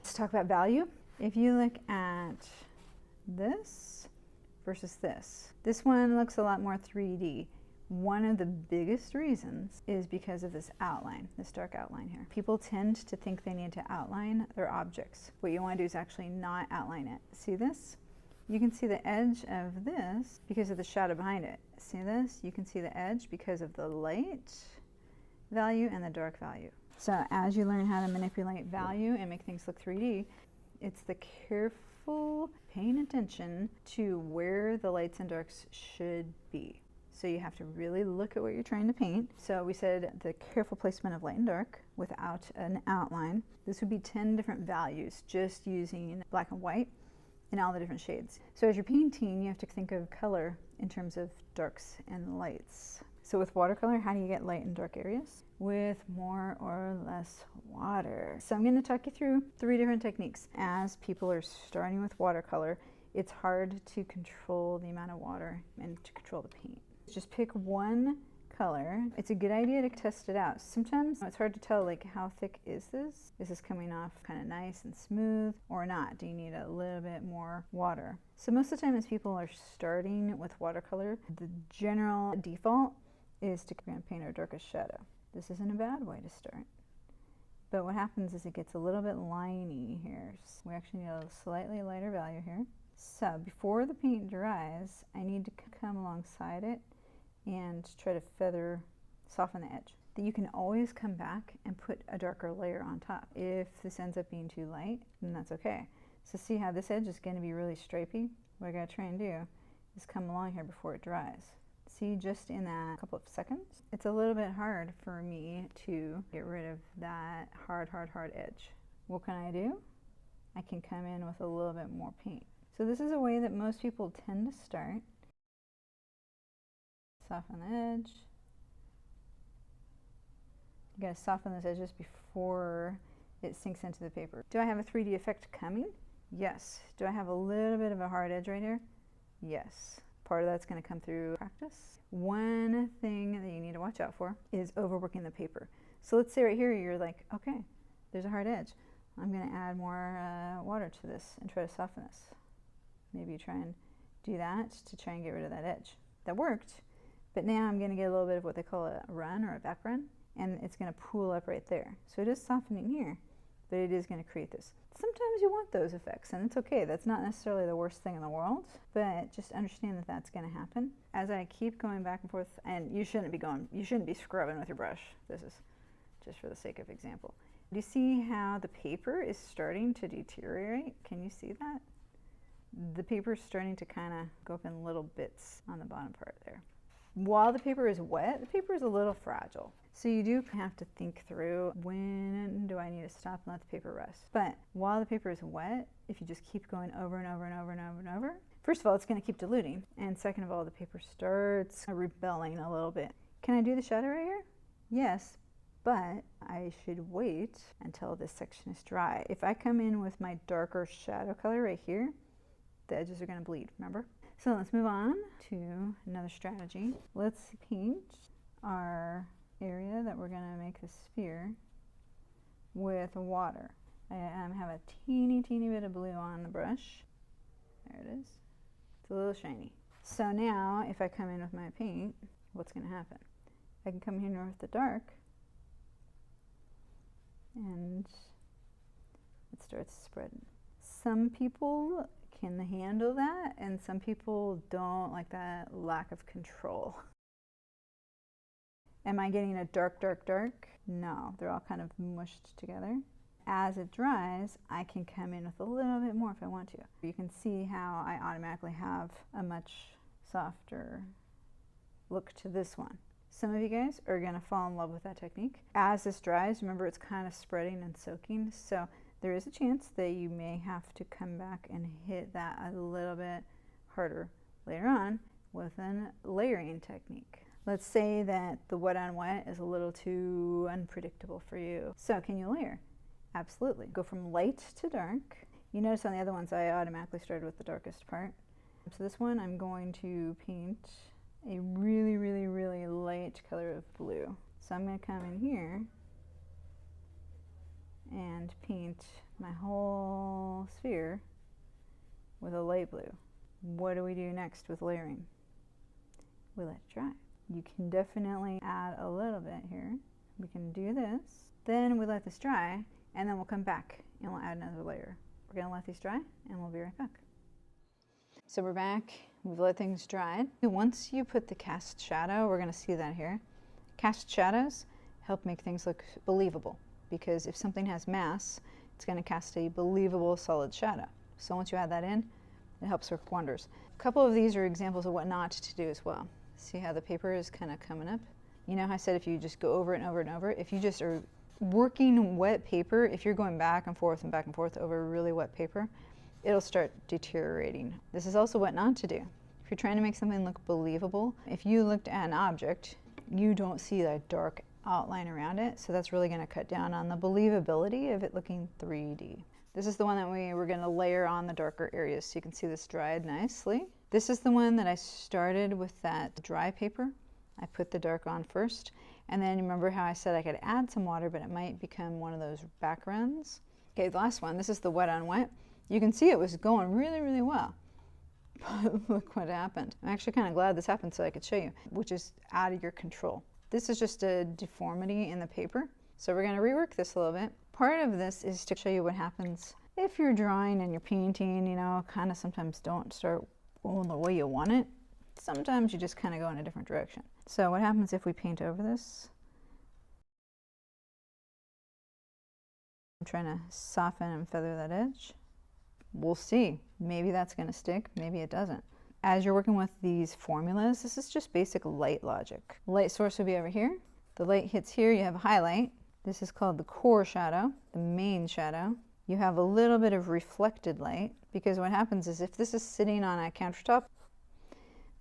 Let's talk about value. If you look at this versus this one looks a lot more 3D. One of the biggest reasons is because of this outline, this dark outline here. People tend to think they need to outline their objects. What you want to do is actually not outline it. See this? You can see the edge of this because of the shadow behind it. See this? You can see the edge because of the light value and the dark value. So as you learn how to manipulate value and make things look 3D, it's the careful paying attention to where the lights and darks should be. So you have to really look at what you're trying to paint. So we said the careful placement of light and dark without an outline. This would be 10 different values just using black and white in all the different shades. So as you're painting, you have to think of color in terms of darks and lights. So with watercolor, how do you get light and dark areas? With more or less water. So I'm going to talk you through 3 different techniques. As people are starting with watercolor, it's hard to control the amount of water and to control the paint. Just pick one color. It's a good idea to test it out. Sometimes it's hard to tell, like, how thick is this? Is this coming off kind of nice and smooth or not? Do you need a little bit more water? So most of the time as people are starting with watercolor, the general default is to paint our darkest shadow. This isn't a bad way to start. But what happens is it gets a little bit liney here. So we actually need a slightly lighter value here. So before the paint dries, I need to come alongside it and try to soften the edge. That you can always come back and put a darker layer on top. If this ends up being too light, then that's okay. So see how this edge is going to be really stripy? What I gotta try and do is come along here before it dries. See, just in that couple of seconds, it's a little bit hard for me to get rid of that hard edge. What can I do? I can come in with a little bit more paint. So this is a way that most people tend to start. Soften the edge. You gotta soften this edge just before it sinks into the paper. Do I have a 3D effect coming? Yes. Do I have a little bit of a hard edge right here? Yes. Part of that's going to come through practice. One thing that you need to watch out for is overworking the paper. So let's say right here you're like, okay, there's a hard edge. I'm going to add more water to this and try to soften this. Maybe you try and do that to try and get rid of that edge. That worked, but now I'm going to get a little bit of what they call a run or a back run, and it's going to pool up right there. So it is softening here, but it is going to create this. Sometimes you want those effects, and it's okay. That's not necessarily the worst thing in the world, but just understand that that's going to happen. As I keep going back and forth, and you shouldn't be scrubbing with your brush. This is just for the sake of example. Do you see how the paper is starting to deteriorate? Can you see that? The paper is starting to kind of go up in little bits on the bottom part there. While the paper is wet, the paper is a little fragile. So you do have to think through, when do I need to stop and let the paper rest? But while the paper is wet, if you just keep going over and over and over and over and over, first of all, it's going to keep diluting. And second of all, the paper starts rebelling a little bit. Can I do the shadow right here? Yes, but I should wait until this section is dry. If I come in with my darker shadow color right here, the edges are going to bleed, remember? So let's move on to another strategy. Let's paint our area that we're going to make the sphere with water. I have a teeny bit of blue on the brush. There it is. It's a little shiny. So now if I come in with my paint, what's going to happen? I can come here with the dark and it starts spreading. Some people can handle that and some people don't like that lack of control. Am I getting a dark? No, they're all kind of mushed together. As it dries, I can come in with a little bit more if I want to. You can see how I automatically have a much softer look to this one. Some of you guys are going to fall in love with that technique. As this dries, remember it's kind of spreading and soaking, so there is a chance that you may have to come back and hit that a little bit harder later on with a layering technique. Let's say that the wet on wet is a little too unpredictable for you. So can you layer? Absolutely. Go from light to dark. You notice on the other ones I automatically started with the darkest part. So this one I'm going to paint a really light color of blue. So I'm going to come in here and paint my whole sphere with a light blue. What do we do next with layering? We let it dry. You can definitely add a little bit here. We can do this. Then we let this dry, and then we'll come back and we'll add another layer. We're gonna let these dry, and we'll be right back. So we're back. We've let things dry. Once you put the cast shadow, we're gonna see that here. Cast shadows help make things look believable, because if something has mass, it's gonna cast a believable solid shadow. So once you add that in, it helps work wonders. A couple of these are examples of what not to do as well. See how the paper is kind of coming up? You know how I said if you just go over and over and over, if you just are working wet paper, if you're going back and forth over really wet paper, it'll start deteriorating. This is also what not to do. If you're trying to make something look believable, if you looked at an object, you don't see that dark outline around it, so that's really going to cut down on the believability of it looking 3D. This is the one that we were going to layer on the darker areas, so you can see this dried nicely. This is the one that I started with that dry paper. I put the dark on first, and then remember how I said I could add some water, but it might become one of those backgrounds. Okay, the last one, this is the wet on wet. You can see it was going really, really well. But look what happened. I'm actually kind of glad this happened so I could show you, which is out of your control. This is just a deformity in the paper. So we're going to rework this a little bit. Part of this is to show you what happens if you're drawing and you're painting, you know, kind of sometimes don't start going the way you want it. Sometimes you just kind of go in a different direction. So what happens if we paint over this? I'm trying to soften and feather that edge. We'll see. Maybe that's going to stick, maybe it doesn't. As you're working with these formulas, this is just basic light logic. The light source will be over here. The light hits here, you have a highlight. This is called the core shadow, the main shadow. You have a little bit of reflected light, because what happens is if this is sitting on a countertop,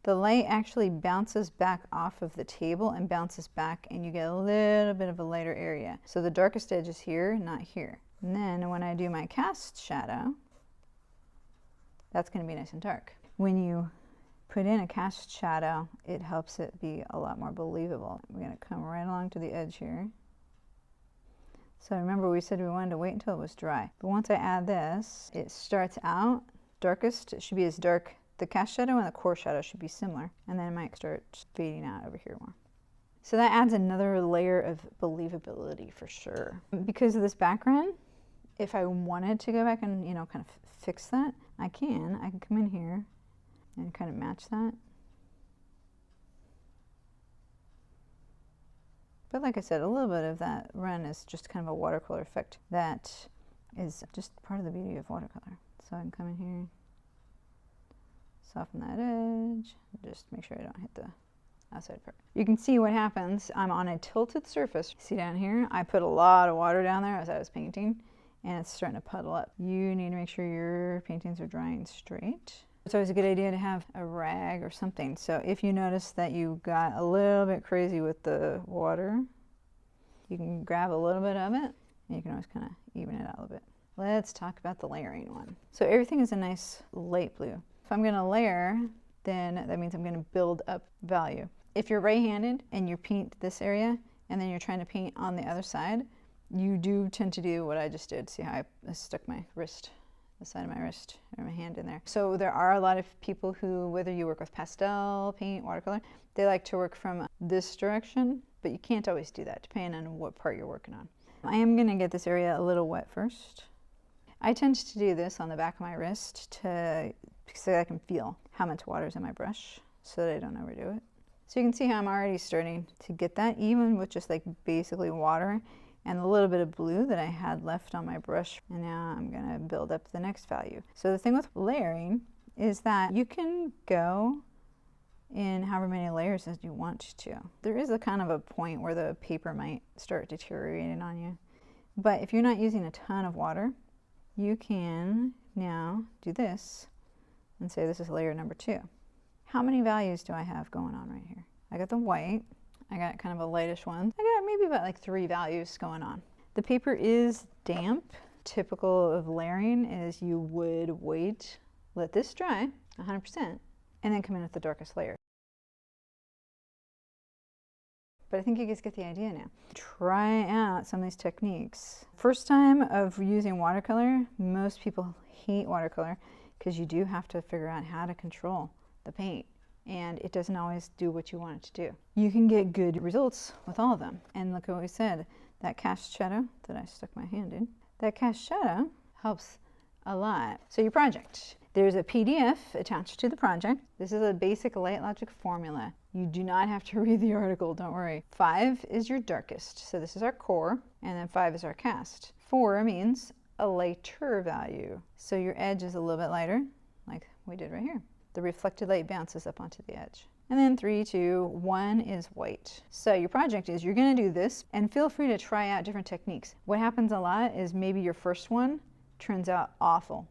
the light actually bounces back off of the table and bounces back, and you get a little bit of a lighter area. So the darkest edge is here, not here. And then when I do my cast shadow, that's going to be nice and dark. When you put in a cast shadow, it helps it be a lot more believable. We're going to come right along to the edge here. So remember we said we wanted to wait until it was dry. But once I add this, it starts out darkest. It should be as dark. The cast shadow and the core shadow should be similar. And then it might start fading out over here more. So that adds another layer of believability for sure. Because of this background, if I wanted to go back and, you know, kind of fix that, I can come in here and kind of match that. But like I said, a little bit of that run is just kind of a watercolor effect that is just part of the beauty of watercolor. So I can come in here, soften that edge, just make sure I don't hit the outside part. You can see what happens. I'm on a tilted surface. See down here, I put a lot of water down there as I was painting, and it's starting to puddle up. You need to make sure your paintings are drying straight. It's always a good idea to have a rag or something. So if you notice that you got a little bit crazy with the water, you can grab a little bit of it, and you can always kind of even it out a little bit. Let's talk about the layering one. So everything is a nice light blue. If I'm going to layer, then that means I'm going to build up value. If you're right-handed and you paint this area, and then you're trying to paint on the other side, you do tend to do what I just did. See how I stuck my wrist, the side of my wrist, or my hand in there. So there are a lot of people who, whether you work with pastel, paint, watercolor, they like to work from this direction, but you can't always do that depending on what part you're working on. I am going to get this area a little wet first. I tend to do this on the back of my wrist so I can feel how much water is in my brush so that I don't overdo it. So you can see how I'm already starting to get that, even with just like basically water and a little bit of blue that I had left on my brush. And now I'm going to build up the next value. So the thing with layering is that you can go in however many layers as you want to. There is a kind of a point where the paper might start deteriorating on you. But if you're not using a ton of water, you can now do this and say this is layer number 2. How many values do I have going on right here? I got the white. I got kind of a lightish one. I got maybe about like 3 values going on. The paper is damp. Typical of layering is you would wait, let this dry 100%, and then come in with the darkest layer. but I think you guys get the idea now. Try out some of these techniques. First time of using watercolor, most people hate watercolor because you do have to figure out how to control the paint, and it doesn't always do what you want it to do. You can get good results with all of them. And look at what we said, that cast shadow that I stuck my hand in, that cast shadow helps a lot. So your project, there's a PDF attached to the project. This is a basic light logic formula. You do not have to read the article, don't worry. 5 is your darkest, so this is our core, and then 5 is our cast. 4 means a lighter value, so your edge is a little bit lighter, like we did right here. The reflected light bounces up onto the edge. And then 3, 2, 1 is white. So your project is, you're gonna do this, and feel free to try out different techniques. What happens a lot is maybe your first one turns out awful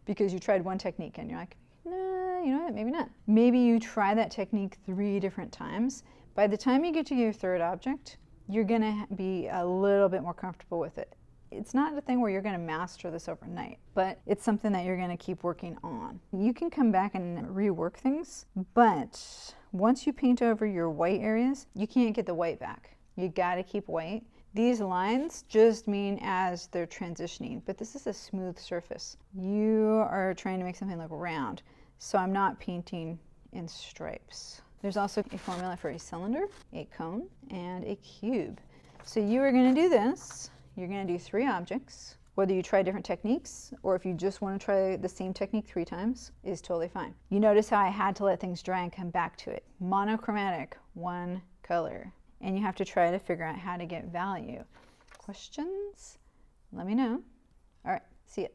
because you tried one technique and you're like, nah, you know what, maybe not. Maybe you try that technique 3 different times. By the time you get to your third object, you're gonna be a little bit more comfortable with it. It's not a thing where you're gonna master this overnight, but it's something that you're gonna keep working on. You can come back and rework things, but once you paint over your white areas, you can't get the white back. You gotta keep white. These lines just mean as they're transitioning, but this is a smooth surface. You are trying to make something look round, so I'm not painting in stripes. There's also a formula for a cylinder, a cone, and a cube. So you are gonna do this. You're gonna do 3 objects. Whether you try different techniques or if you just wanna try the same technique 3 times is totally fine. You notice how I had to let things dry and come back to it. Monochromatic, 1 color. And you have to try to figure out how to get value. Questions? Let me know. All right, see ya.